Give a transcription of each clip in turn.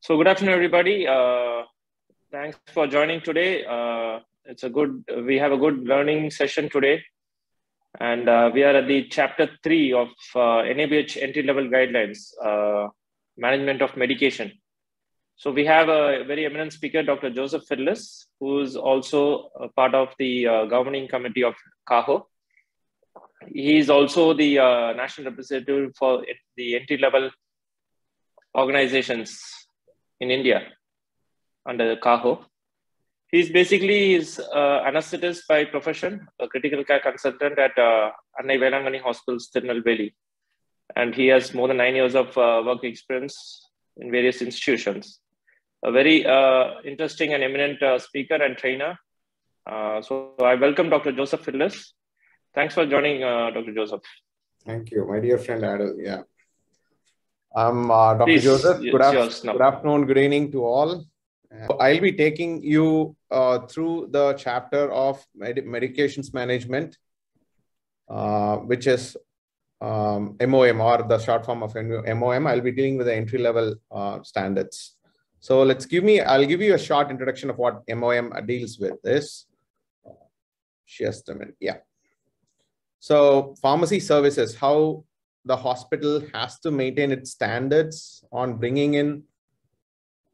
So good afternoon, everybody. Thanks for joining today. We have a good learning session today. And we are at the chapter 3 of NABH entry-level guidelines, management of medication. So we have a very eminent speaker, Dr. Joseph Fidelis, who is also a part of the governing committee of CAHO. He is also the national representative for the entry-level organizations in India under CAHO. He's basically anesthetist by profession, a critical care consultant at Annai Velangani Hospitals, Tirunelveli. And he has more than 9 years of work experience in various institutions. A very interesting and eminent speaker and trainer. So I welcome Dr. Joseph Fidelis. Thanks for joining, Dr. Joseph. Thank you, my dear friend Adel. Yeah. I'm Dr. Please, Joseph. Good afternoon, good evening to all. I'll be taking you through the chapter of medications management, which is MOM, or the short form of MOM. I'll be dealing with the entry-level standards. So I'll give you a short introduction of what MOM deals with this. Just a minute. Yeah. So pharmacy services, how the hospital has to maintain its standards on bringing in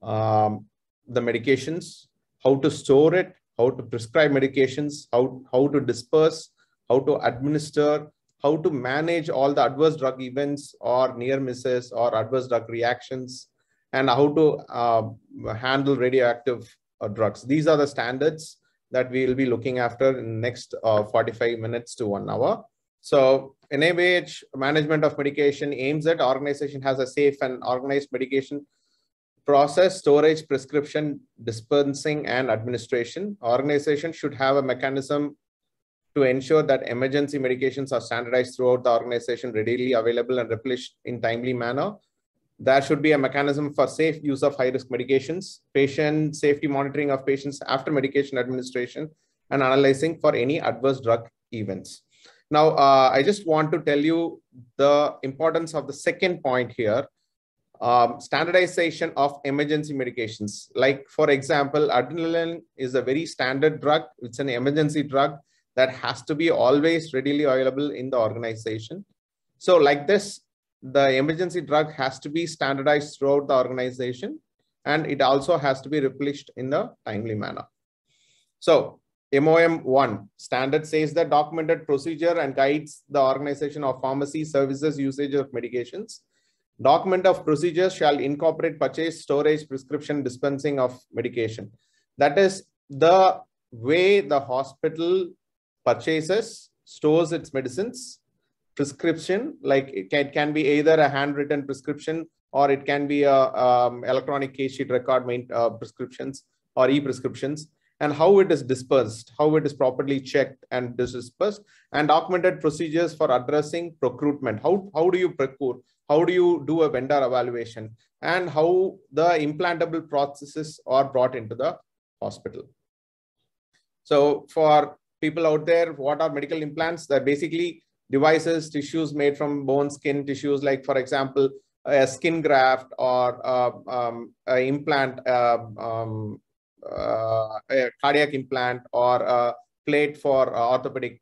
the medications, how to store it, how to prescribe medications, how to disperse, how to administer, how to manage all the adverse drug events or near misses or adverse drug reactions, and how to handle radioactive drugs. These are the standards that we will be looking after in the next 45 minutes to 1 hour. So NABH management of medication aims at organization has a safe and organized medication process, storage, prescription, dispensing, and administration. Organization should have a mechanism to ensure that emergency medications are standardized throughout the organization, readily available and replenished in timely manner. There should be a mechanism for safe use of high-risk medications, patient safety monitoring of patients after medication administration, and analyzing for any adverse drug events. Now, I just want to tell you the importance of the second point here. Standardization of emergency medications. Like, for example, adrenaline is a very standard drug. It's an emergency drug that has to be always readily available in the organization. So like this, the emergency drug has to be standardized throughout the organization, and it also has to be replenished in a timely manner. So MOM 1 standard says that documented procedure and guides the organization of pharmacy services usage of medications. Document of procedures shall incorporate purchase, storage, prescription, dispensing of medication. That is the way the hospital purchases, stores its medicines. Prescription, like it can be either a handwritten prescription or it can be a electronic case sheet record prescriptions or e-prescriptions, and how it is dispersed, how it is properly checked and dispersed, and documented procedures for addressing procurement. How do you procure? How do you do a vendor evaluation, and how the implantable processes are brought into the hospital. So for people out there, what are medical implants? They're basically devices, tissues made from bone, skin tissues, like, for example, a skin graft or an implant, a cardiac implant, or a plate for orthopedic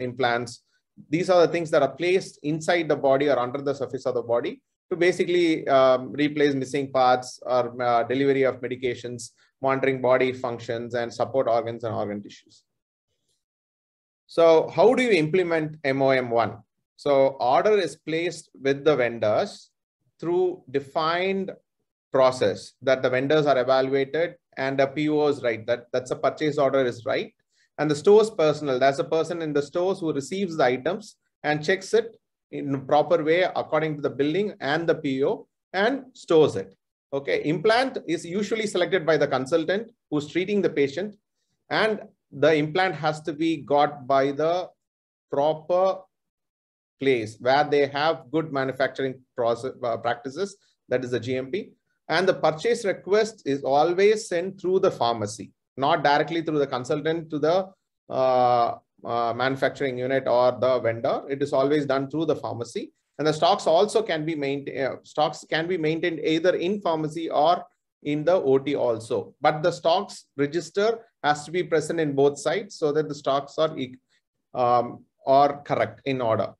implants. These are the things that are placed inside the body or under the surface of the body to basically replace missing parts or delivery of medications, monitoring body functions, and support organs and organ tissues. So how do you implement MOM 1? So order is placed with the vendors through defined process that the vendors are evaluated and the PO is right. That's a purchase order is right. And the store's personnel, there's a person in the stores who receives the items and checks it in a proper way according to the billing and the PO and stores it. Okay. Implant is usually selected by the consultant who's treating the patient, and the implant has to be got by the proper place where they have good manufacturing process practices, that is the GMP. And the purchase request is always sent through the pharmacy, not directly through the consultant to the manufacturing unit or the vendor. It is always done through the pharmacy. And the stocks also can be maintained. Stocks can be maintained either in pharmacy or in the OT also. But the stocks register has to be present in both sides so that the stocks are correct in order.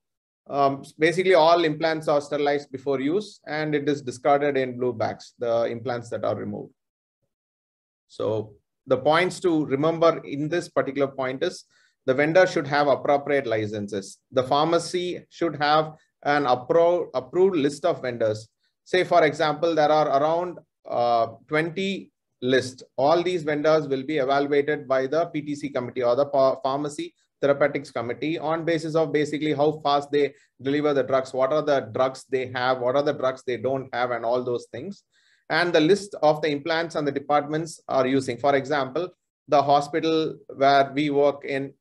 Basically, all implants are sterilized before use, and it is discarded in blue bags, the implants that are removed. So the points to remember in this particular point is the vendor should have appropriate licenses. The pharmacy should have an approved list of vendors. Say, for example, there are around 20 lists. All these vendors will be evaluated by the PTC committee or the pharmacy therapeutics committee on basis of basically how fast they deliver the drugs, what are the drugs they have, what are the drugs they don't have, and all those things. And the list of the implants and the departments are using. For example, the hospital where we work in,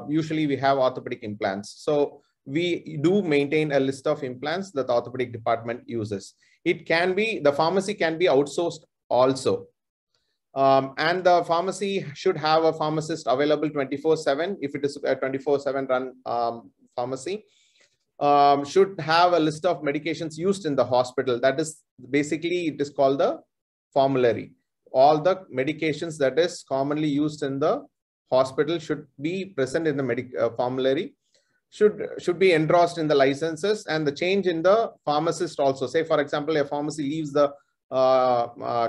usually we have orthopedic implants. So we do maintain a list of implants that the orthopedic department uses. It can be, the pharmacy can be outsourced also. And the pharmacy should have a pharmacist available 24/7 if it is a 24/7 run pharmacy. Should have a list of medications used in the hospital. That is basically, it is called the formulary. All the medications that is commonly used in the hospital should be present in the formulary, should be endorsed in the licenses, and the change in the pharmacist also. Say, for example, a pharmacy leaves the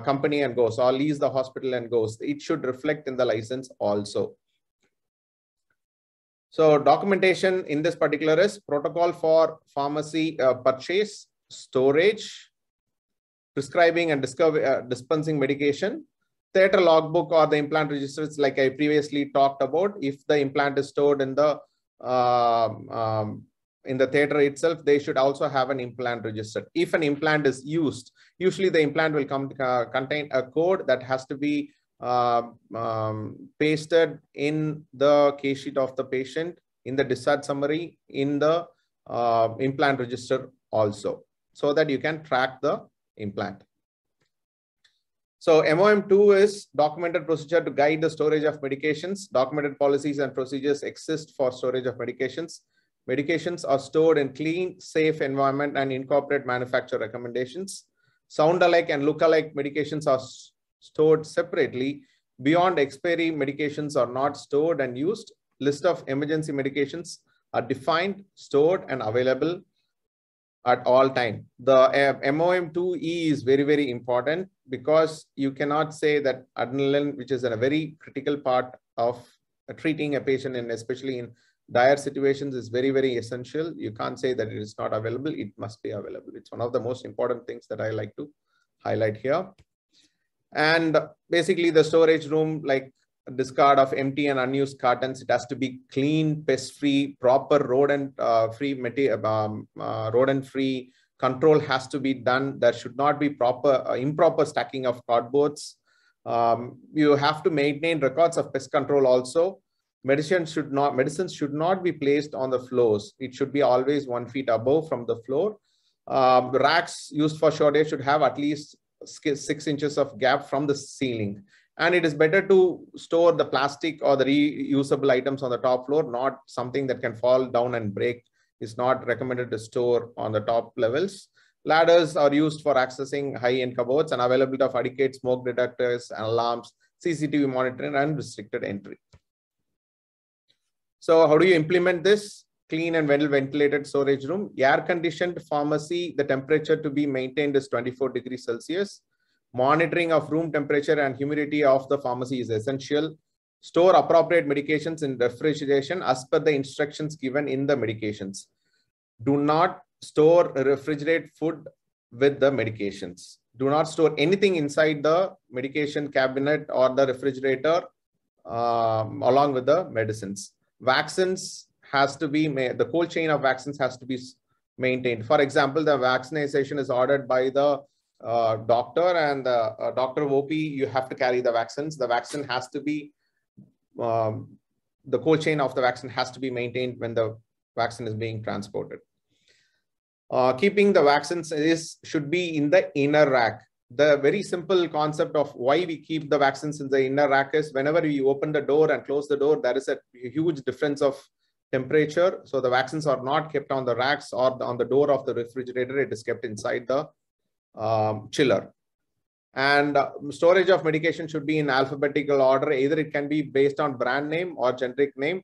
company and goes, or leaves the hospital and goes. It should reflect in the license also. So documentation in this particular is protocol for pharmacy purchase, storage, prescribing and dispensing medication, theater logbook or the implant registers, like I previously talked about. If the implant is stored in the theater itself, they should also have an implant register. If an implant is used, usually the implant will contain a code that has to be pasted in the case sheet of the patient, in the discharge summary, in the implant register also, so that you can track the implant. So MOM2 is documented procedure to guide the storage of medications. Documented policies and procedures exist for storage of medications. Medications are stored in clean, safe environment and incorporate manufacturer recommendations. Sound-alike and look-alike medications are stored separately. Beyond expiry, medications are not stored and used. List of emergency medications are defined, stored, and available at all time. The MOM2E is very, very important, because you cannot say that adrenaline, which is a very critical part of treating a patient, and especially in dire situations, is very, very essential. You can't say that it is not available. It must be available. It's one of the most important things that I like to highlight here. And basically the storage room, like discard of empty and unused cartons, it has to be clean, pest-free, proper rodent-free rodent-free control has to be done. There should not be improper stacking of cardboards. You have to maintain records of pest control also. Medicines should not be placed on the floors. It should be always 1 feet above from the floor. The racks used for storage should have at least 6 inches of gap from the ceiling. And it is better to store the plastic or the reusable items on the top floor, not something that can fall down and break. It's not recommended to store on the top levels. Ladders are used for accessing high-end cupboards, and availability of adequate smoke detectors and alarms, CCTV monitoring, and restricted entry. So how do you implement this? Clean and well-ventilated storage room. Air-conditioned pharmacy, the temperature to be maintained is 24 degrees Celsius. Monitoring of room temperature and humidity of the pharmacy is essential. Store appropriate medications in refrigeration as per the instructions given in the medications. Do not store refrigerate food with the medications. Do not store anything inside the medication cabinet or the refrigerator along with the medicines. Vaccines has to be made, the cold chain of vaccines has to be maintained. For example, the vaccination is ordered by the doctor, and the doctor of OP, you have to carry the vaccines. The vaccine has to be, the cold chain of the vaccine has to be maintained when the vaccine is being transported. Keeping the vaccines should be in the inner rack. The very simple concept of why we keep the vaccines in the inner rack is whenever we open the door and close the door, there is a huge difference of temperature. So the vaccines are not kept on the racks or on the door of the refrigerator. It is kept inside the chiller. And storage of medication should be in alphabetical order. Either it can be based on brand name or generic name.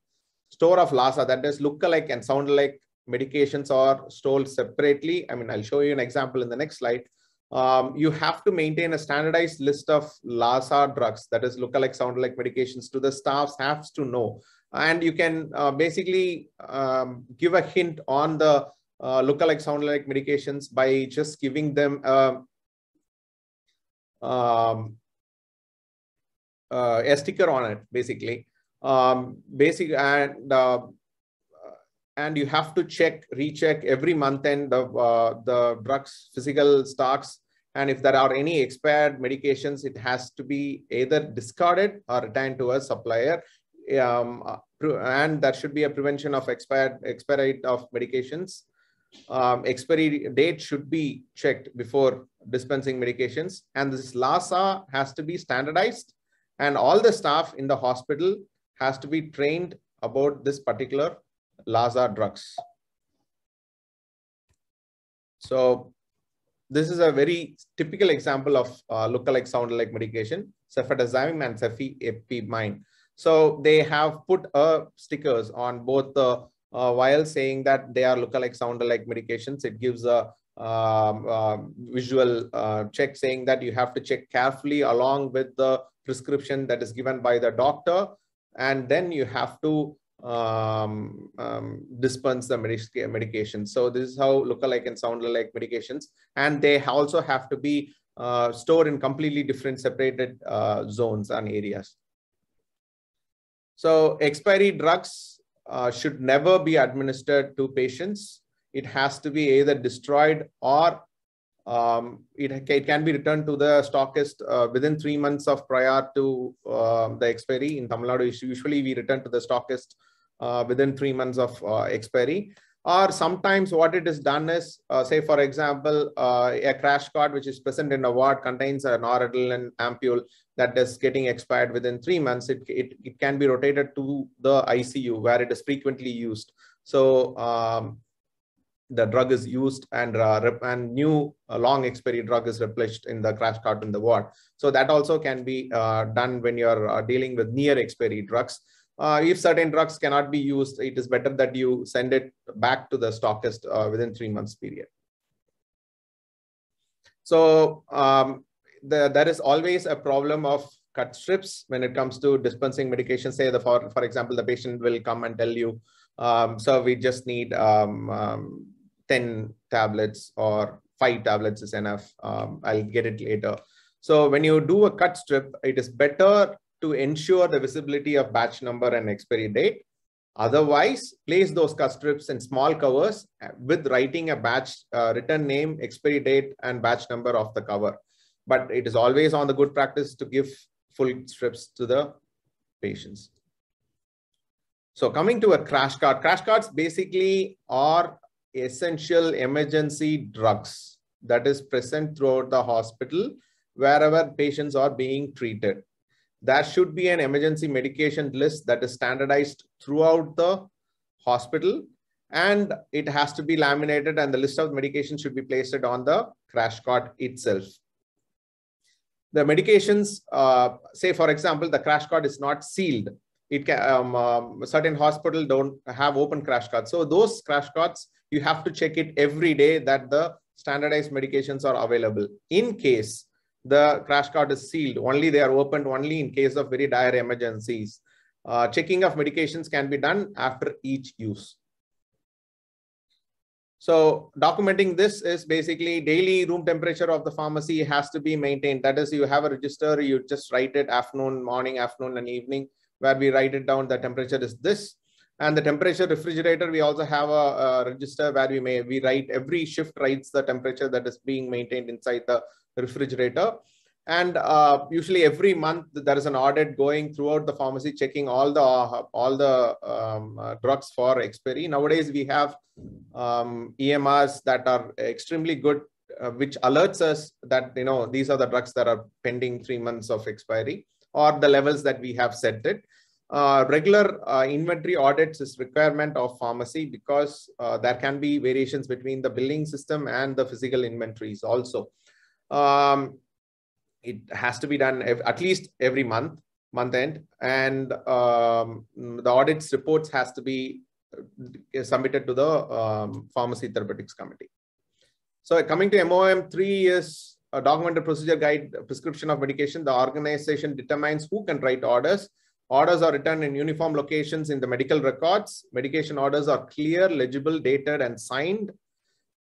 Store of LASA, that is look-alike and sound-alike medications, are stored separately. I mean, I'll show you an example in the next slide. You have to maintain a standardized list of LASA drugs, that is look-alike, sound-alike medications, to the staffs have to know. And you can basically give a hint on the look-alike, sound-alike medications by just giving them a sticker on it, basically. And you have to recheck every month end the drugs physical stocks. And if there are any expired medications, it has to be either discarded or returned to a supplier. And there should be a prevention of expiry of medications. Expiry date should be checked before dispensing medications. And this LASA has to be standardized, and all the staff in the hospital has to be trained about this particular LASA drugs. So this is a very typical example of look-alike, sound-alike medication, ceftazidime and cefepime. So they have put stickers on both the vials saying that they are look-alike, sound-alike medications. It gives a visual check saying that you have to check carefully along with the prescription that is given by the doctor, and then you have to dispense the medication. So this is how look-alike and sound-alike medications, and they also have to be stored in completely different separated zones and areas. So expiry drugs should never be administered to patients. It has to be either destroyed or it can be returned to the stockist within 3 months of prior to the expiry. In Tamil Nadu, usually we return to the stockist within 3 months of expiry. Or sometimes what it is done is, say for example, a crash cart which is present in a ward contains an noradrenaline ampule that is getting expired within 3 months. It can be rotated to the ICU where it is frequently used. So the drug is used, and new long expiry drug is replenished in the crash cart in the ward. So that also can be done when you're dealing with near expiry drugs. If certain drugs cannot be used, it is better that you send it back to the stockist within 3 months period. So there is always a problem of cut strips when it comes to dispensing medication. Say for example, the patient will come and tell you, so we just need 10 tablets or 5 tablets is enough. I'll get it later. So when you do a cut strip, it is better to ensure the visibility of batch number and expiry date. Otherwise, place those cut strips in small covers with writing a batch return name, expiry date, and batch number of the cover. But it is always on the good practice to give full strips to the patients. So coming to a crash cart. Crash carts basically are essential emergency drugs that is present throughout the hospital wherever patients are being treated. There should be an emergency medication list that is standardized throughout the hospital, and it has to be laminated, and the list of medications should be placed on the crash cart itself. The medications, say for example, the crash cart is not sealed. It can, certain hospitals don't have open crash carts. So those crash carts, you have to check it every day that the standardized medications are available. In case the crash cart is sealed, only they are opened only in case of very dire emergencies. Checking of medications can be done after each use. So documenting this is basically daily room temperature of the pharmacy has to be maintained. That is, you have a register, you just write it afternoon, morning, afternoon, and evening, where we write it down. The temperature is this. And the temperature refrigerator, we also have a register where we write every shift writes the temperature that is being maintained inside the refrigerator. And usually every month there is an audit going throughout the pharmacy, checking all the drugs for expiry. Nowadays we have EMRs that are extremely good, which alerts us that these are the drugs that are pending 3 months of expiry, or the levels that we have set it. Regular inventory audits is requirement of pharmacy, because there can be variations between the billing system and the physical inventories also. it has to be done at least every month end, and the audits reports has to be submitted to the Pharmacy Therapeutics Committee. So coming to MOM 3 is a documented procedure guide prescription of medication. The organization determines who can write orders. Orders are written in uniform locations in the medical records. Medication orders are clear, legible, dated, and signed.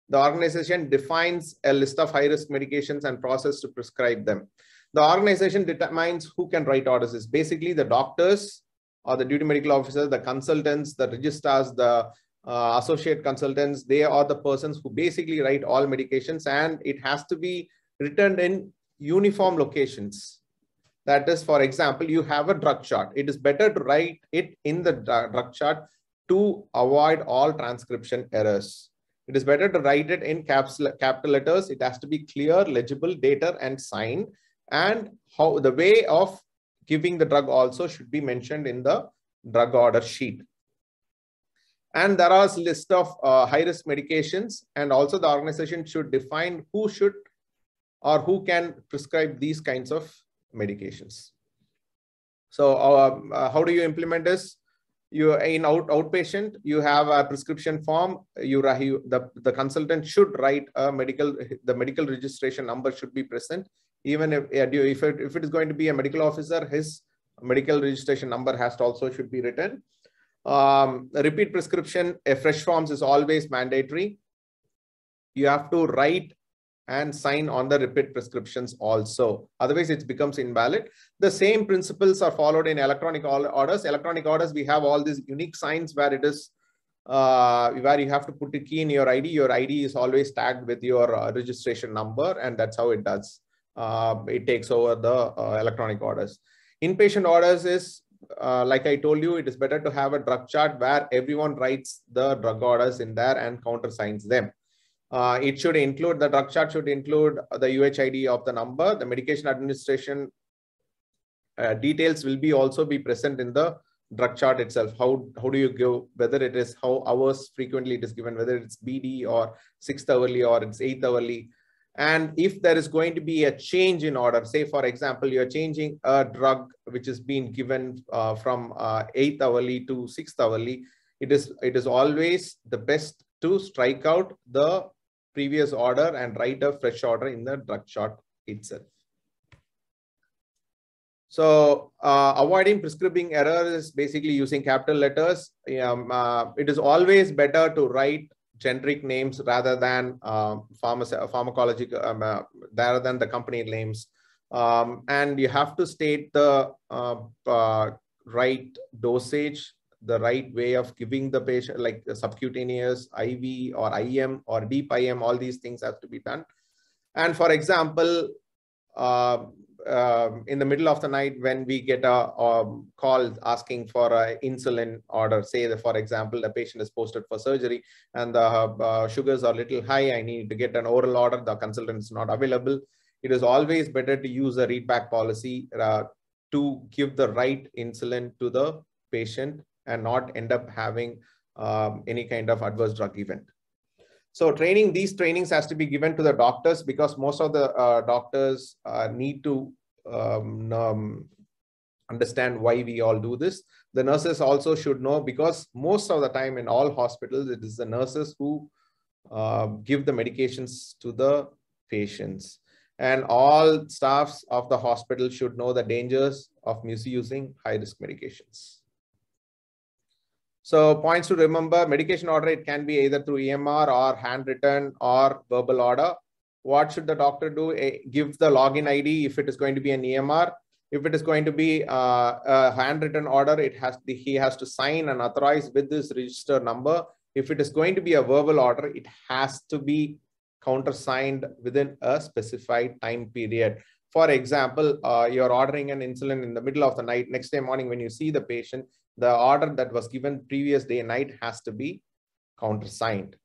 The organization defines a list of high-risk medications and process to prescribe them. The organization determines who can write orders. Is basically the doctors or the duty medical officers, the consultants, the registrars, the associate consultants. They are the persons who basically write all medications, and it has to be written in uniform locations. That is, for example, you have a drug chart. It is better to write it in the drug chart to avoid all transcription errors. It is better to write it in capital letters. It has to be clear, legible, dated, and signed. And how the way of giving the drug also should be mentioned in the drug order sheet. And there are a list of high-risk medications, and also the organization should define who should or who can prescribe these kinds of medications. So how do you implement this? You in outpatient, you have a prescription form. The consultant should write the medical registration number should be present. Even if it is going to be a medical officer, his medical registration number should be written. Repeat prescription, a fresh forms is always mandatory. You have to write and sign on the repeat prescriptions also. Otherwise, it becomes invalid. The same principles are followed in electronic orders. Electronic orders, we have all these unique signs where it is where you have to put a key in your ID. Your ID is always tagged with your registration number, and that's how it does. It takes over the electronic orders. Inpatient orders is, like I told you, it is better to have a drug chart where everyone writes the drug orders in there and countersigns them. It should include, the drug chart should include the UHID of the number. The medication administration details will be also be present in the drug chart itself. How do you give, whether it is how hours frequently it is given, whether it's BD or 6th hourly or it's 8th hourly. And if there is going to be a change in order, say for example, you're changing a drug which is being given from 8th hourly to 6th hourly, it is always the best to strike out the previous order and write a fresh order in the drug chart itself. So avoiding prescribing error is basically using capital letters. It is always better to write generic names rather than pharmacological, rather than the company names. And you have to state the right dosage, the right way of giving the patient, like the subcutaneous, IV or IM or deep IM, all these things have to be done. And for example, in the middle of the night when we get a call asking for an insulin order, say that for example, the patient is posted for surgery and the sugars are a little high, I need to get an oral order, the consultant is not available. It is always better to use a readback policy to give the right insulin to the patient and not end up having any kind of adverse drug event. So these trainings has to be given to the doctors, because most of the doctors need to understand why we all do this. The nurses also should know, because most of the time in all hospitals, it is the nurses who give the medications to the patients. And all staffs of the hospital should know the dangers of misusing high-risk medications. So points to remember: medication order, it can be either through EMR or handwritten or verbal order. What should the doctor do? Give the login ID if it is going to be an EMR. If it is going to be a handwritten order, he has to sign and authorize with this register number. If it is going to be a verbal order, it has to be countersigned within a specified time period. For example, you're ordering an insulin in the middle of the night. Next day morning, when you see the patient, the order that was given previous day night has to be countersigned.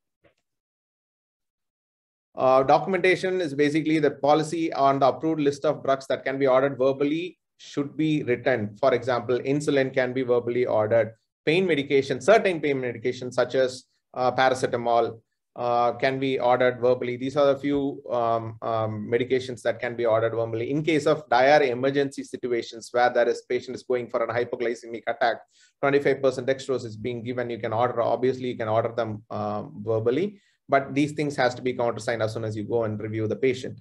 Documentation is basically the policy on the approved list of drugs that can be ordered verbally should be written. For example, insulin can be verbally ordered. Pain medication, certain pain medications such as paracetamol, can be ordered verbally. These are the few medications that can be ordered verbally. In case of dire emergency situations where there is patient is going for an hypoglycemic attack, 25% dextrose is being given, you can order, obviously you can order them verbally, but these things has to be countersigned as soon as you go and review the patient.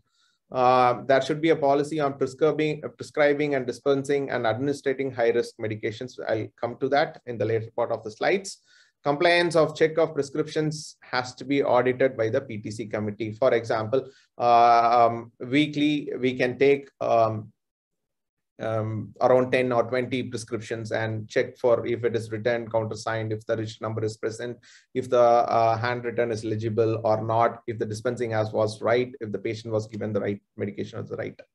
There should be a policy on prescribing and dispensing and administrating high-risk medications. I'll come to that in the later part of the slides. Compliance of check of prescriptions has to be audited by the PTC committee. For example, weekly we can take around 10 or 20 prescriptions and check for if it is returned, countersigned, if the register number is present, if the handwritten is legible or not, if the dispensing was right, if the patient was given the right medication at the right time.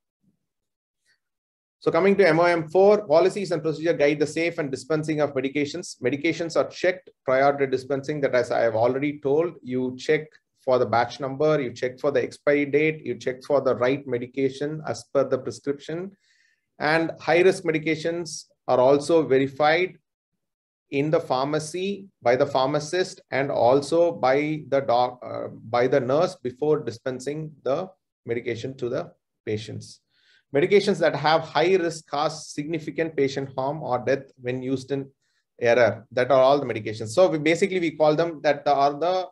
So coming to MOM4, policies and procedure guide the safe and dispensing of medications. Medications are checked prior to dispensing. That, as I have already told, you check for the batch number, you check for the expiry date, you check for the right medication as per the prescription. And high-risk medications are also verified in the pharmacy by the pharmacist and also by the nurse before dispensing the medication to the patients. Medications that have high risk cause significant patient harm or death when used in error. That are all the medications. So we call them that are the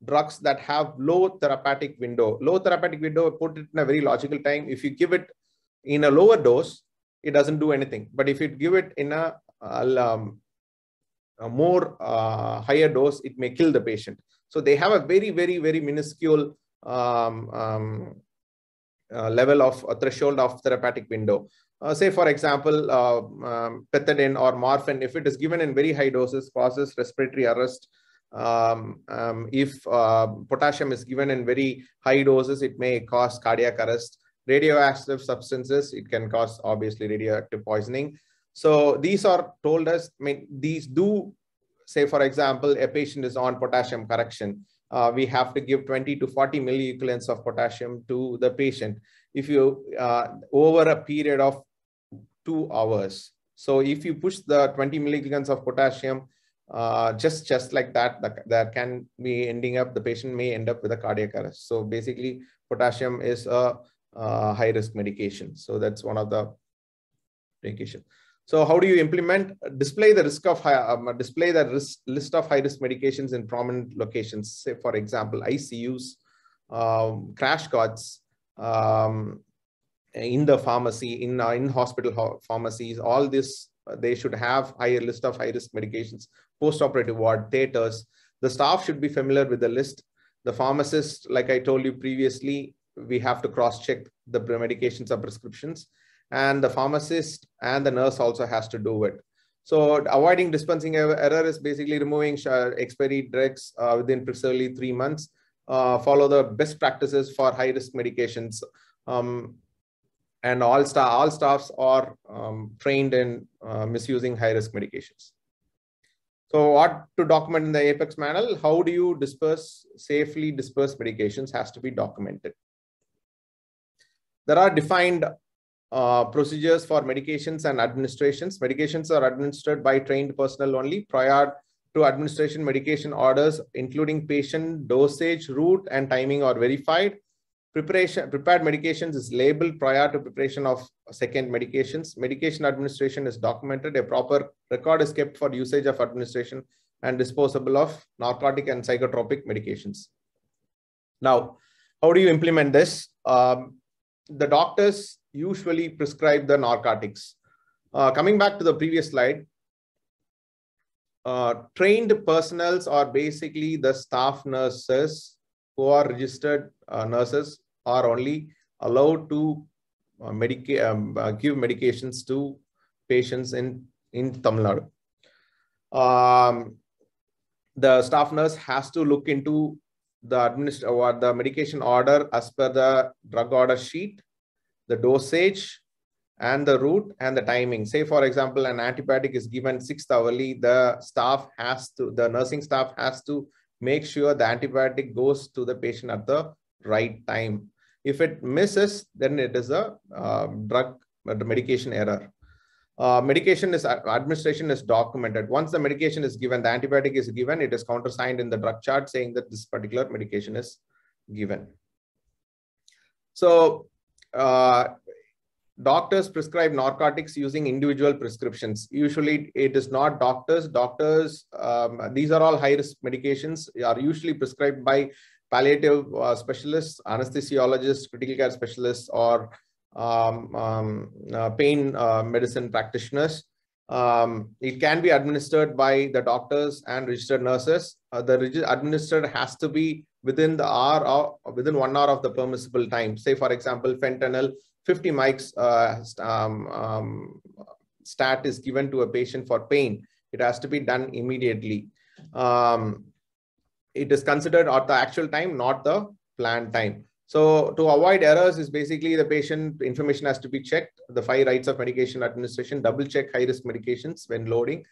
drugs that have low therapeutic window. Low therapeutic window, put it in a very logical time. If you give it in a lower dose, it doesn't do anything. But if you give it in a more higher dose, it may kill the patient. So they have a very, very, very minuscule level of threshold of therapeutic window. Say, for example, pethidine or morphine, if it is given in very high doses, causes respiratory arrest. If potassium is given in very high doses, it may cause cardiac arrest. Radioactive substances, it can cause obviously radioactive poisoning. So these are told us, these do, say for example, a patient is on potassium correction. We have to give 20 to 40 milliequivalents of potassium to the patient. If you, over a period of 2 hours. So if you push the 20 milliequivalents of potassium, just like that, that can be ending up, the patient may end up with a cardiac arrest. So basically potassium is a high-risk medication. So that's one of the medication. So how do you implement? Display the risk of list of high-risk medications in prominent locations. Say, for example, ICUs, crash cots, in the pharmacy, in hospital pharmacies. All this, they should have higher list of high-risk medications. Post-operative ward, theaters. The staff should be familiar with the list. The pharmacist, like I told you previously, we have to cross-check the medications or prescriptions, and the pharmacist and the nurse also has to do it. So avoiding dispensing error is basically removing expiry drugs within precisely 3 months. Follow the best practices for high-risk medications. And all staffs are trained in misusing high-risk medications. So what to document in the Apex manual? How do you safely disperse medications has to be documented. There are defined procedures for medications and administrations. Medications are administered by trained personnel only. Prior to administration, medication orders, including patient dosage, route, and timing are verified. Prepared medications is labeled prior to preparation of second medications. Medication administration is documented. A proper record is kept for usage of administration and disposable of narcotic and psychotropic medications. Now, how do you implement this? The doctors usually prescribe the narcotics. Coming back to the previous slide, trained personnel are basically the staff nurses who are registered nurses are only allowed to give medications to patients in Tamil Nadu. The staff nurse has to look into the medication order as per the drug order sheet, the dosage, and the route and the timing. Say, for example, an antibiotic is given 6th hourly, the nursing staff has to make sure the antibiotic goes to the patient at the right time. If it misses, then it is a medication error. Medication is administration is documented. Once the medication is given, the antibiotic is given, it is countersigned in the drug chart saying that this particular medication is given. So doctors prescribe narcotics using individual prescriptions. Usually it is not doctors. These are all high-risk medications, are usually prescribed by palliative specialists, anesthesiologists, critical care specialists, or pain medicine practitioners. It can be administered by the doctors and registered nurses. The administered has to be within 1 hour of the permissible time. Say, for example, fentanyl, 50 mics stat is given to a patient for pain. It has to be done immediately. It is considered at the actual time, not the planned time. So to avoid errors is basically the patient information has to be checked. The 5 rights of medication administration, double check high-risk medications when loading.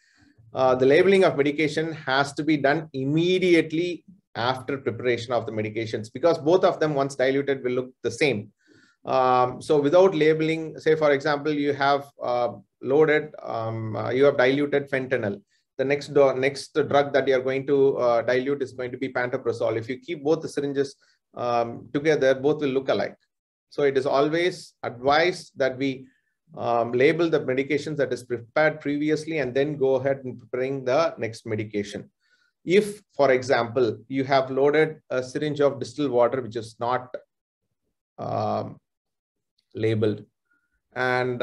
The labeling of medication has to be done immediately after preparation of the medications, because both of them once diluted will look the same. So without labeling, say for example, you have diluted fentanyl. The next drug that you are going to dilute is going to be pantoprazole. If you keep both the syringes together, both will look alike. So it is always advised that we label the medications that is prepared previously and then go ahead and preparing the next medication. If, for example, you have loaded a syringe of distilled water which is not labeled, and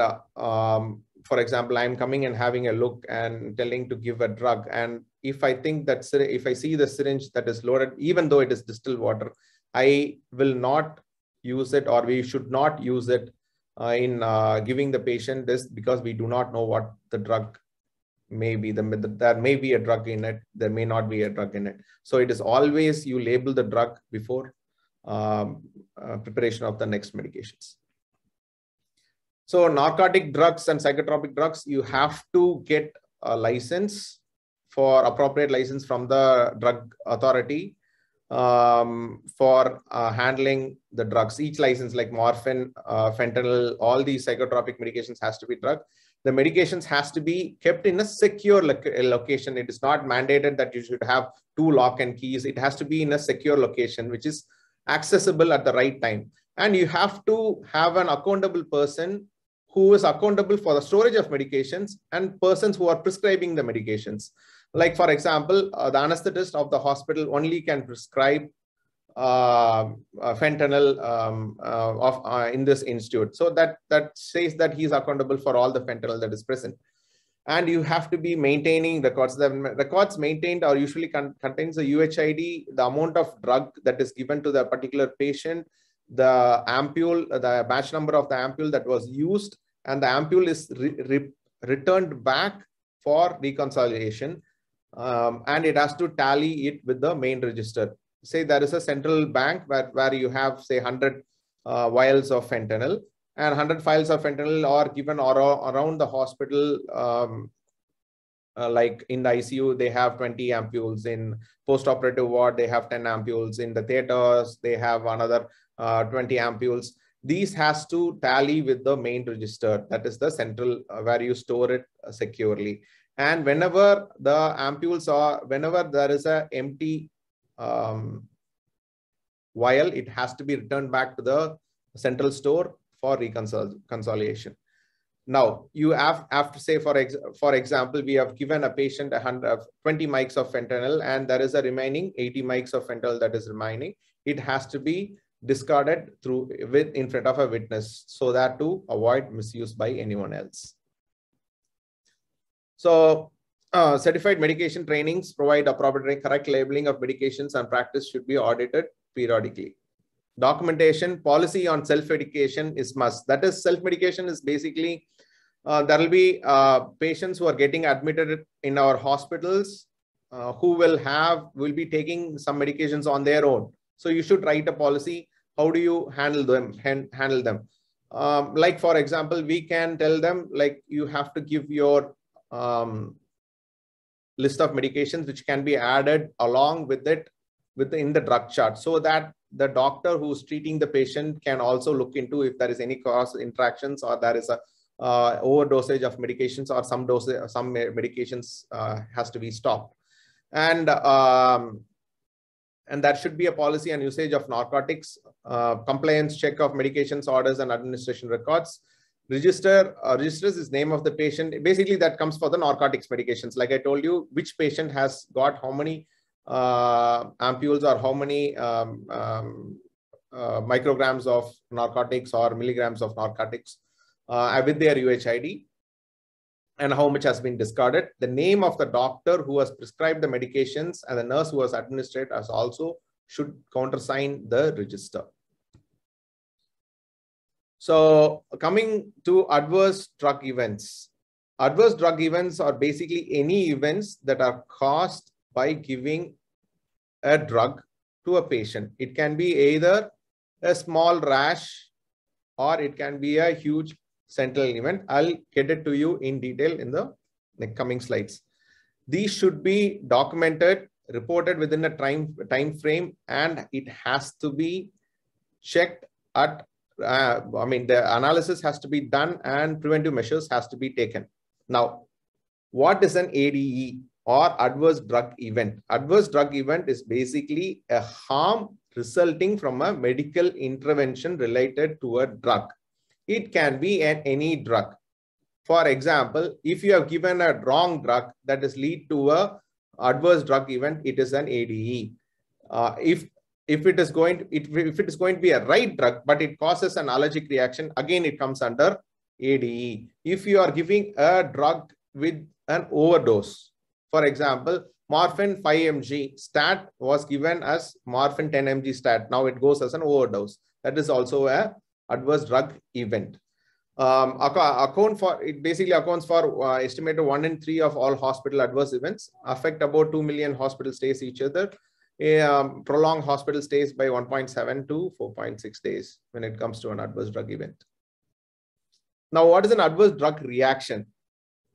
for example, I'm coming and having a look and telling to give a drug, and if I think that if I see the syringe that is loaded, even though it is distilled water, I will not use it, or we should not use it in giving the patient this, because we do not know what the drug may be. There may be a drug in it, there may not be a drug in it. So it is always you label the drug before preparation of the next medications. So narcotic drugs and psychotropic drugs, you have to get a license, for appropriate license from the drug authority for handling the drugs. Each license, like morphine, fentanyl, all these psychotropic medications has to be drug. The medications has to be kept in a secure location. It is not mandated that you should have 2 lock and keys. It has to be in a secure location, which is accessible at the right time. And you have to have an accountable person who is accountable for the storage of medications and persons who are prescribing the medications. Like, for example, the anesthetist of the hospital only can prescribe fentanyl in this institute. So that says that he is accountable for all the fentanyl that is present. And you have to be maintaining records. The records maintained are usually contains the UHID, the amount of drug that is given to the particular patient, the ampule, the batch number of the ampule that was used, and the ampule is returned back for reconciliation. And it has to tally it with the main register. Say there is a central bank where you have, say, 100 vials of fentanyl, and 100 vials of fentanyl are given around the hospital. Like in the ICU, they have 20 ampules. In post-operative ward, they have 10 ampules. In the theaters, they have another 20 ampules. These has to tally with the main register. That is the central where you store it securely. And whenever the ampules are, whenever there is a empty vial, it has to be returned back to the central store for reconciliation. Now, you have to say, for example, we have given a patient 20 mics of fentanyl, and there is a remaining 80 mics of fentanyl that is remaining. It has to be discarded in front of a witness, so that to avoid misuse by anyone else. So certified medication trainings provide appropriate correct labeling of medications, and practice should be audited periodically. Documentation policy on self-medication is must. That is, self-medication is basically there will be patients who are getting admitted in our hospitals who will be taking some medications on their own. So you should write a policy. How do you handle them? Like, for example, we can tell them, like, you have to give your list of medications which can be added along with it in the drug chart, so that the doctor who's treating the patient can also look into if there is any cross interactions or there is a overdosage of medications, or some medications has to be stopped. And there should be a policy and usage of narcotics, compliance check of medications, orders, and administration records. Registers is name of the patient. Basically, that comes for the narcotics medications. Like I told you, which patient has got how many ampules or how many micrograms of narcotics or milligrams of narcotics with their UHID, and how much has been discarded. The name of the doctor who has prescribed the medications and the nurse who has administered as also should countersign the register. So coming to adverse drug events. Adverse drug events are basically any events that are caused by giving a drug to a patient. It can be either a small rash or it can be a huge sentinel event. I'll get it to you in detail in the coming slides. These should be documented, reported within a time frame, and it has to be checked at, the analysis has to be done and preventive measures has to be taken. Now, what is an ADE or adverse drug event? Adverse drug event is basically a harm resulting from a medical intervention related to a drug. It can be any drug. For example, if you have given a wrong drug that is lead to a adverse drug event, it is an ADE. If it is going to be a right drug, but it causes an allergic reaction, again it comes under ADE. If you are giving a drug with an overdose, for example, morphine 5 mg stat was given as morphine 10 mg stat. Now it goes as an overdose. That is also a adverse drug event. It basically accounts for estimated 1 in 3 of all hospital adverse events, affect about 2 million hospital stays each other, prolong hospital stays by 1.7 to 4.6 days when it comes to an adverse drug event. Now, what is an adverse drug reaction?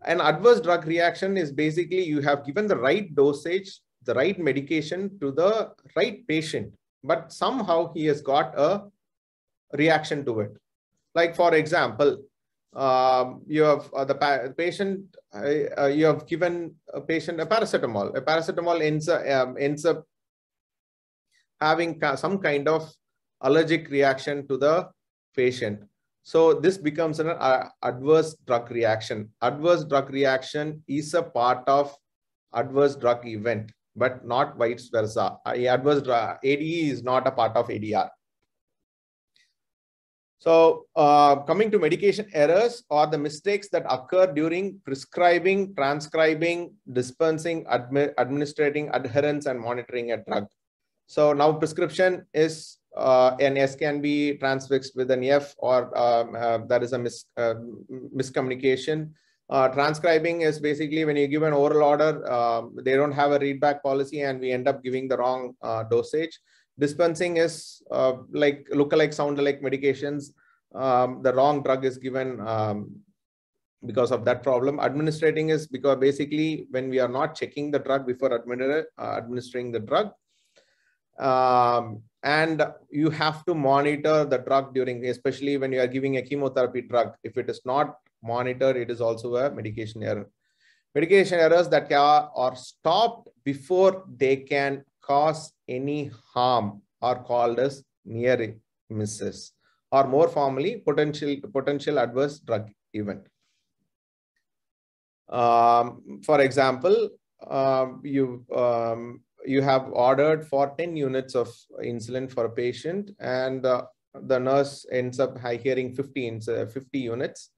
An adverse drug reaction is basically you have given the right dosage, the right medication to the right patient, but somehow he has got a reaction to it. Like, for example, you have the patient, you have given a patient a paracetamol. A paracetamol ends up having some kind of allergic reaction to the patient. So this becomes an adverse drug reaction. Adverse drug reaction is a part of adverse drug event, but not vice versa. Adverse drug ADE is not a part of ADR. So coming to medication errors or the mistakes that occur during prescribing, transcribing, dispensing, administrating, adherence, and monitoring a drug. So now prescription is an S can be transfixed with an F, or that is a miscommunication. Transcribing is basically when you give an oral order, they don't have a readback policy and we end up giving the wrong dosage. Dispensing is like lookalike, sound-alike medications. The wrong drug is given because of that problem. Administrating is because basically when we are not checking the drug before administering the drug. And you have to monitor the drug during, especially when you are giving a chemotherapy drug. If it is not monitored, it is also a medication error. Medication errors that are stopped before they can cause any harm are called as near misses, or more formally, potential adverse drug event. For example, you have ordered for 10 units of insulin for a patient, and the nurse ends up hearing 50 units.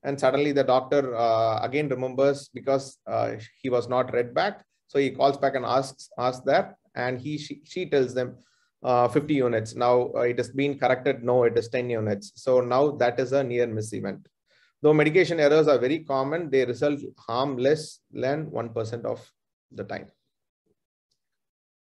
And suddenly the doctor again remembers because he was not read back. So he calls back and asks that, and she tells them 50 units. Now it has been corrected. No, it is 10 units. So now that is a near miss event. Though medication errors are very common, they result harm less than 1% of the time.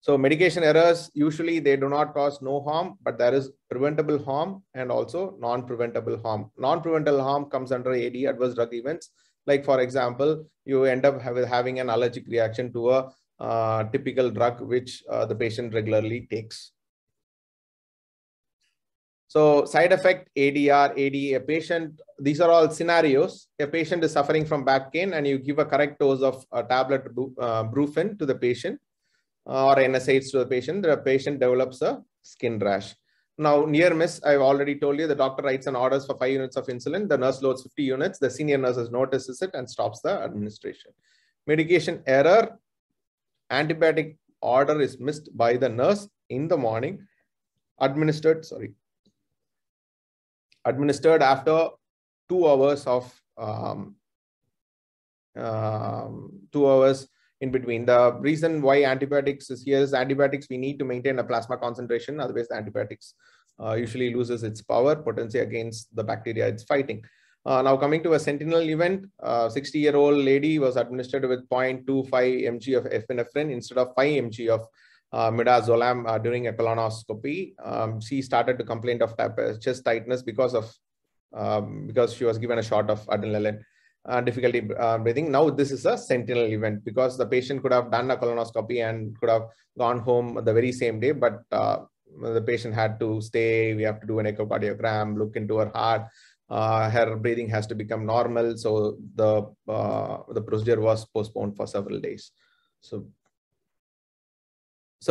So medication errors, usually they do not cause no harm, but there is preventable harm and also non-preventable harm. Non-preventable harm comes under AD, adverse drug events. Like, for example, you end up having an allergic reaction to a typical drug which the patient regularly takes. So side effect, ADR, ADE, a patient, these are all scenarios. A patient is suffering from back pain and you give a correct dose of a tablet brufen to the patient or NSAIDs to the patient develops a skin rash. Now, near miss, I've already told you, the doctor writes an orders for 5 units of insulin. The nurse loads 50 units. The senior nurse notices it and stops the administration. Medication error, antibiotic order is missed by the nurse in the morning. Administered after 2 hours of 2 hours in between. The reason why antibiotics is here is antibiotics, we need to maintain a plasma concentration. Otherwise, the antibiotics usually loses its power, potency against the bacteria it's fighting. Now coming to a sentinel event, 60-year-old lady was administered with 0.25 mg of epinephrine instead of 5 mg of midazolam during a colonoscopy. She started to complain of chest tightness because she was given a shot of adrenaline. Difficulty breathing. Now this is a sentinel event because the patient could have done a colonoscopy and could have gone home the very same day, but the patient had to stay. We have to do an echocardiogram, look into her heart. Her breathing has to become normal. So the procedure was postponed for several days. So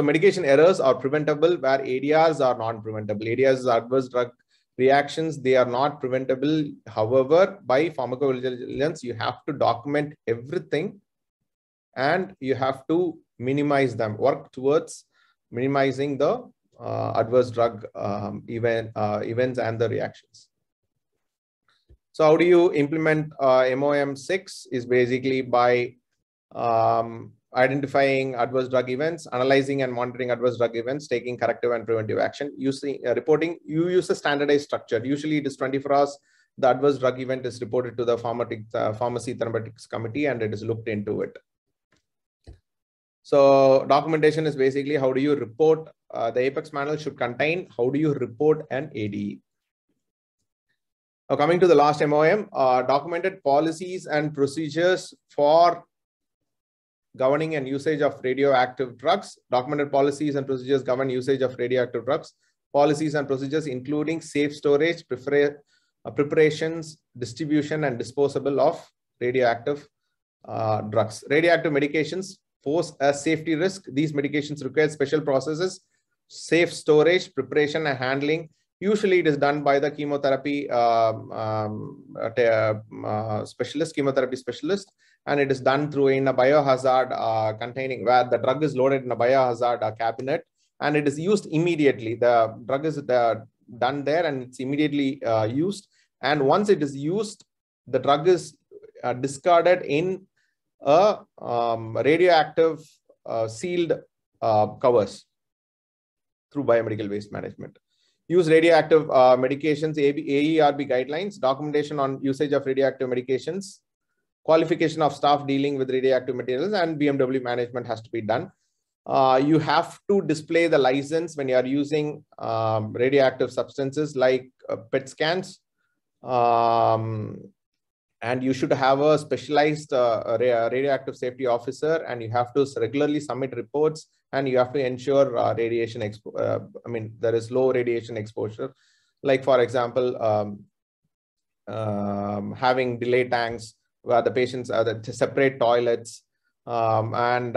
medication errors are preventable, where ADRs are non-preventable. ADRs is adverse drug reactions. They are not preventable. However, by pharmacovigilance, you have to document everything and you have to minimize them, work towards minimizing the adverse drug events and the reactions. So how do you implement MOM6 is basically by identifying adverse drug events, analyzing and monitoring adverse drug events, taking corrective and preventive action, using reporting. You use a standardized structure. Usually it is 24 hours. The adverse drug event is reported to the pharmacy therapeutics committee and it is looked into it. So documentation is basically how do you report, the Apex manual should contain how do you report an ADE. Now coming to the last MOM, documented policies and procedures for governing and usage of radioactive drugs. Documented policies and procedures govern usage of radioactive drugs. Policies and procedures including safe storage, preparations, distribution, and disposal of radioactive drugs. Radioactive medications pose a safety risk. These medications require special processes, safe storage, preparation, and handling. Usually it is done by the chemotherapy specialist, and it is done through in a biohazard containing, where the drug is loaded in a biohazard cabinet and it is used immediately. The drug is done there and it's immediately used. And once it is used, the drug is discarded in a radioactive sealed covers through biomedical waste management. Use radioactive medications, AERB guidelines, documentation on usage of radioactive medications, qualification of staff dealing with radioactive materials, and BMW management has to be done. You have to display the license when you are using radioactive substances like PET scans. And you should have a specialized radioactive safety officer, and you have to regularly submit reports, and you have to ensure radiation there is low radiation exposure. Like for example, having delay tanks where the patients are the separate toilets, and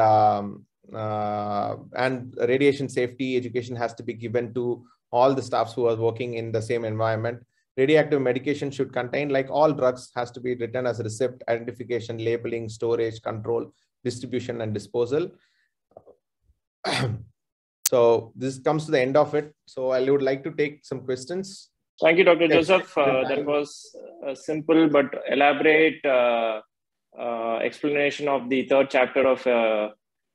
radiation safety education has to be given to all the staffs who are working in the same environment. Radioactive medication should contain, like all drugs, has to be written as a receipt, identification, labeling, storage, control, distribution, and disposal. So this comes to the end of it. So I would like to take some questions. Thank you, Dr. Joseph. That was a simple but elaborate explanation of the third chapter of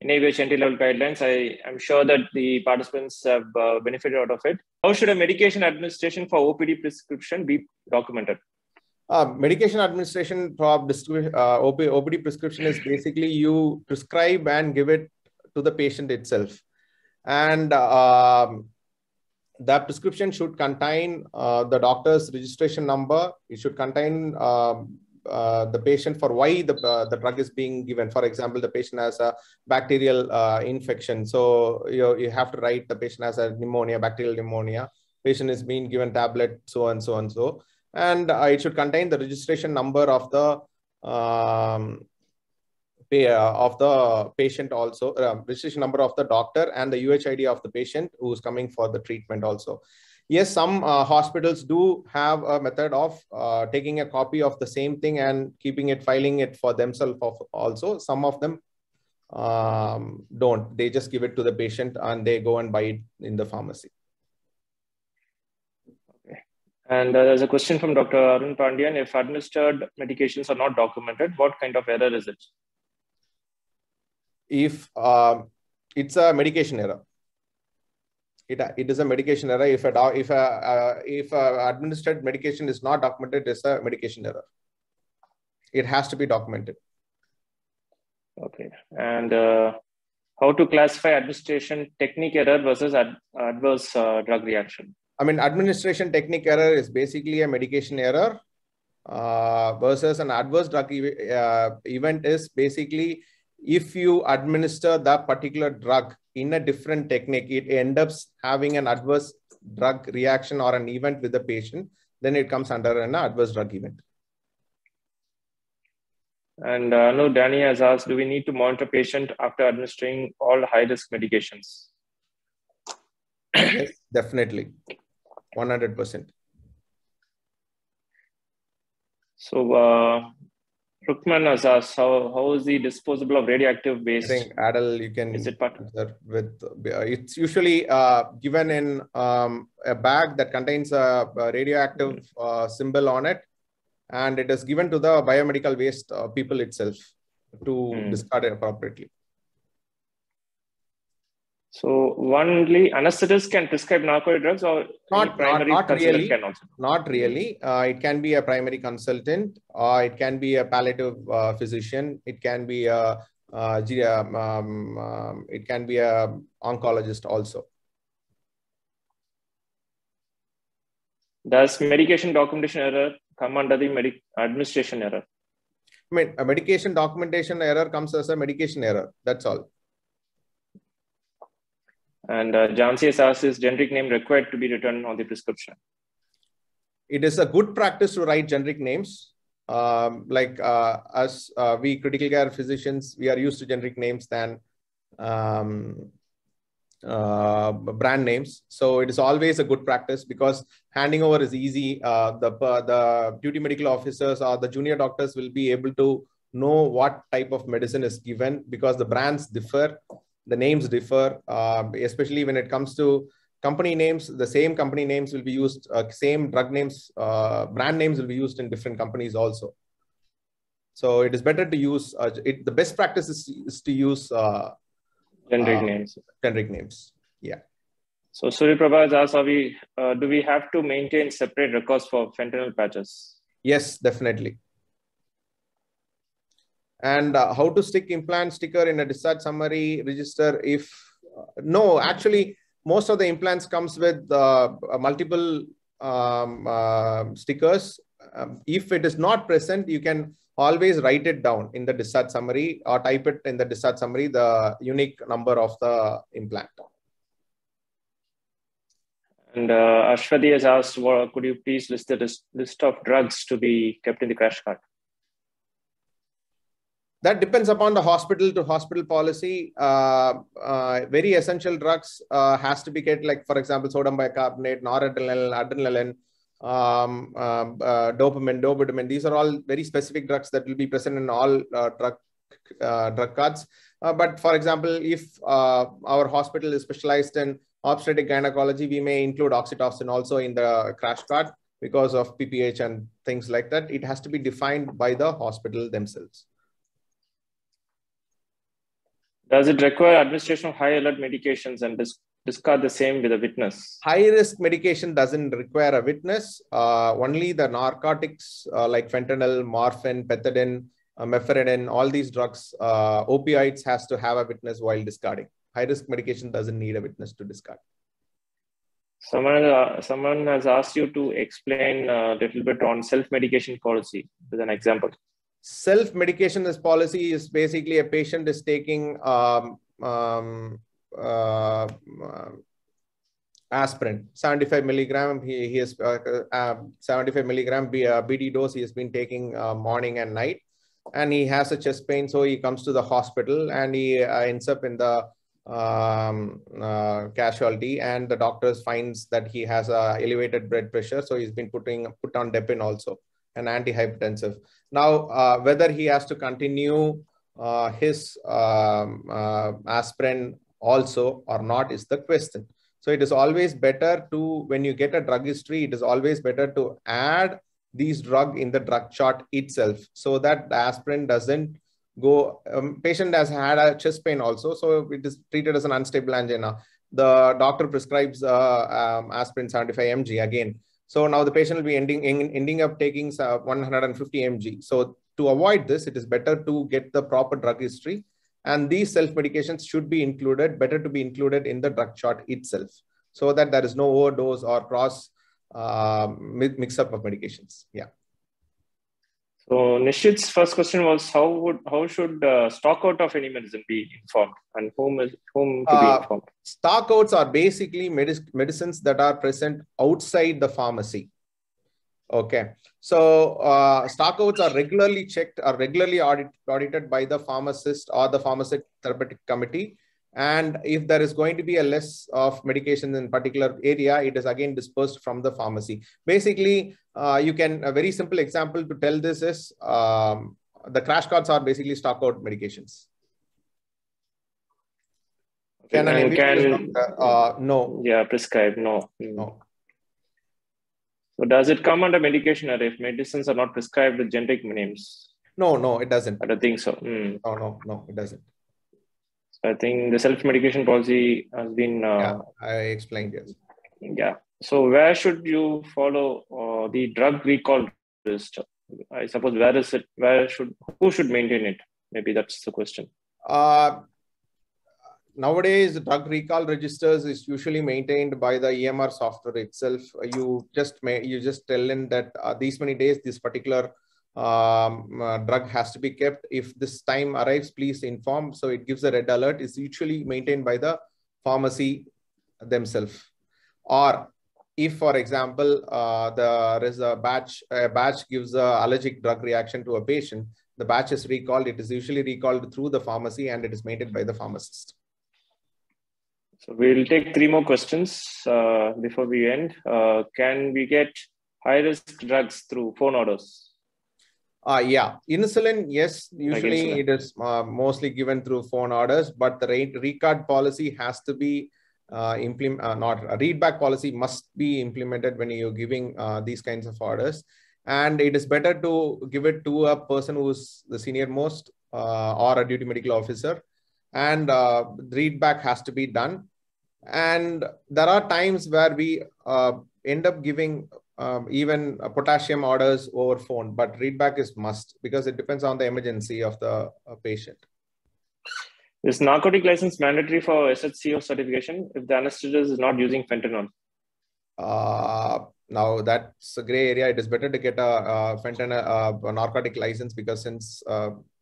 NABH entry-level guidelines. I am sure that the participants have benefited out of it. How should a medication administration for OPD prescription be documented? Medication administration for OPD prescription is basically you prescribe and give it to the patient itself. And the prescription should contain the doctor's registration number. It should contain the patient for why the drug is being given. For example, the patient has a bacterial infection. So you have to write the patient has a pneumonia, bacterial pneumonia, patient is being given tablet, so and so and so. And it should contain the registration number of the patient also, registration number of the doctor and the UHID of the patient who is coming for the treatment also. Yes, some hospitals do have a method of taking a copy of the same thing and keeping it, filing it for themselves also. Some of them don't. They just give it to the patient and they go and buy it in the pharmacy. Okay. And there's a question from Dr. Arun Pandian. If administered medications are not documented, what kind of error is it? If it's a medication error. It is a medication error. If administered medication is not documented, it's a medication error. It has to be documented. Okay. And how to classify administration technique error versus adverse drug reaction? I mean, administration technique error is basically a medication error versus an adverse drug event is basically if you administer that particular drug in a different technique, it ends up having an adverse drug reaction or an event with the patient, then it comes under an adverse drug event. And no, Danny has asked, do we need to monitor patient after administering all high-risk medications? Yes, definitely. 100%. So, Rukman has asked, how is the disposable of radioactive waste? I think Adel, you can is it part with it's usually given in a bag that contains a radioactive symbol on it, and it is given to the biomedical waste people itself to discard it appropriately. So only anesthetists can prescribe narcotic drugs, or not really. Can also? Not really. It can be a primary consultant, or it can be a palliative physician. It can be a oncologist also. Does medication documentation error come under the administration error? I mean, a medication documentation error comes as a medication error. That's all. And Jansi has asked, is generic name required to be written on the prescription? It is a good practice to write generic names. We critical care physicians, we are used to generic names than brand names. So it is always a good practice because handing over is easy. The duty medical officers or the junior doctors will be able to know what type of medicine is given because the brands differ. The names differ, especially when it comes to company names. The same company names will be used, same drug names, brand names will be used in different companies also. So it is better to use, the best practice is to use generic names. Generic names, yeah. So Surya Prabha has asked, do we have to maintain separate records for fentanyl patches? Yes, definitely. And how to stick implant sticker in a discharge summary register if, no, actually, most of the implants comes with multiple stickers. If it is not present, you can always write it down in the discharge summary or type it in the discharge summary, the unique number of the implant. And Ashwati has asked, could you please list the list of drugs to be kept in the crash cart? That depends upon the hospital to hospital policy. Very essential drugs has to be kept, like for example, sodium bicarbonate, noradrenaline, adrenaline, dopamine. These are all very specific drugs that will be present in all drug cards. But for example, if our hospital is specialized in obstetric gynecology, we may include oxytocin also in the crash card because of PPH and things like that. It has to be defined by the hospital themselves. Does it require administration of high alert medications and discard the same with a witness? High risk medication doesn't require a witness. Only the narcotics like fentanyl, morphine, pethidine, meperidine, all these drugs, opioids has to have a witness while discarding. High risk medication doesn't need a witness to discard. Someone has asked you to explain a little bit on self-medication policy with an example. Self-medication as policy is basically a patient is taking Aspirin, 75 milligram. He has 75 milligram BD dose. He has been taking morning and night, and he has a chest pain. So he comes to the hospital and he ends up in the casualty, and the doctors finds that he has a elevated blood pressure. So he's been put on Depin also, an antihypertensive. Now, whether he has to continue his aspirin also or not is the question. So it is always better to, when you get a drug history, it is always better to add these drug in the drug chart itself, so that the aspirin doesn't go. Patient has had a chest pain also, so it is treated as an unstable angina. The doctor prescribes aspirin 75 mg again. So now the patient will be ending up taking 150 mg. So to avoid this, it is better to get the proper drug history. And these self-medications should be included, better to be included in the drug chart itself, so that there is no overdose or cross mix-up of medications. Yeah. So Nishit's first question was, how should stock out of any medicine be informed, and whom to be informed? Stock outs are basically medicines that are present outside the pharmacy. Okay, so stock outs are regularly checked, are regularly audited by the pharmacist or the pharmacist therapeutic committee. And if there is going to be a less of medication in particular area, it is again dispersed from the pharmacy. Basically, you can, a very simple example to tell this is the crash cards are basically stock out medications. Can an MBBS doctor? No. Yeah, prescribe, no. No. So does it come under medication or if medicines are not prescribed with generic names? No, it doesn't. I don't think so. No, it doesn't. So I think the self-medication policy has been... yeah, I explained, yes. Yeah. So where should you follow the drug recall list? I suppose where is it? Who should maintain it? Maybe that's the question. Nowadays, drug recall registers is usually maintained by the EMR software itself. You just tell in that these many days, this particular drug has to be kept. If this time arrives, please inform. So it gives a red alert. It's usually maintained by the pharmacy themselves. Or if, for example, there is a batch gives an allergic drug reaction to a patient, the batch is recalled. It is usually recalled through the pharmacy and it is maintained by the pharmacist. So we'll take 3 more questions before we end. Can we get high-risk drugs through phone orders? Yeah, insulin, yes, usually it is mostly given through phone orders, but the recard policy has to be readback policy must be implemented when you're giving these kinds of orders. And it is better to give it to a person who's the senior most or a duty medical officer. And readback has to be done. And there are times where we end up giving even potassium orders over phone, but readback is must because it depends on the emergency of the patient. Is narcotic license mandatory for SHCO certification if the anesthetist is not using fentanyl? Now that's a gray area. It is better to get a fentanyl narcotic license because since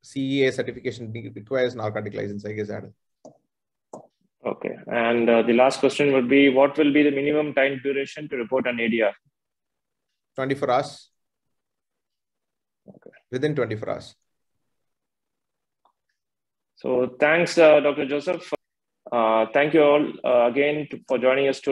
CEA certification requires narcotic license, I guess. Adel. Okay. And the last question would be, what will be the minimum time duration to report an ADR? 24 hours. Okay. Within 24 hours. So thanks, Dr. Joseph. Thank you all again for joining us today.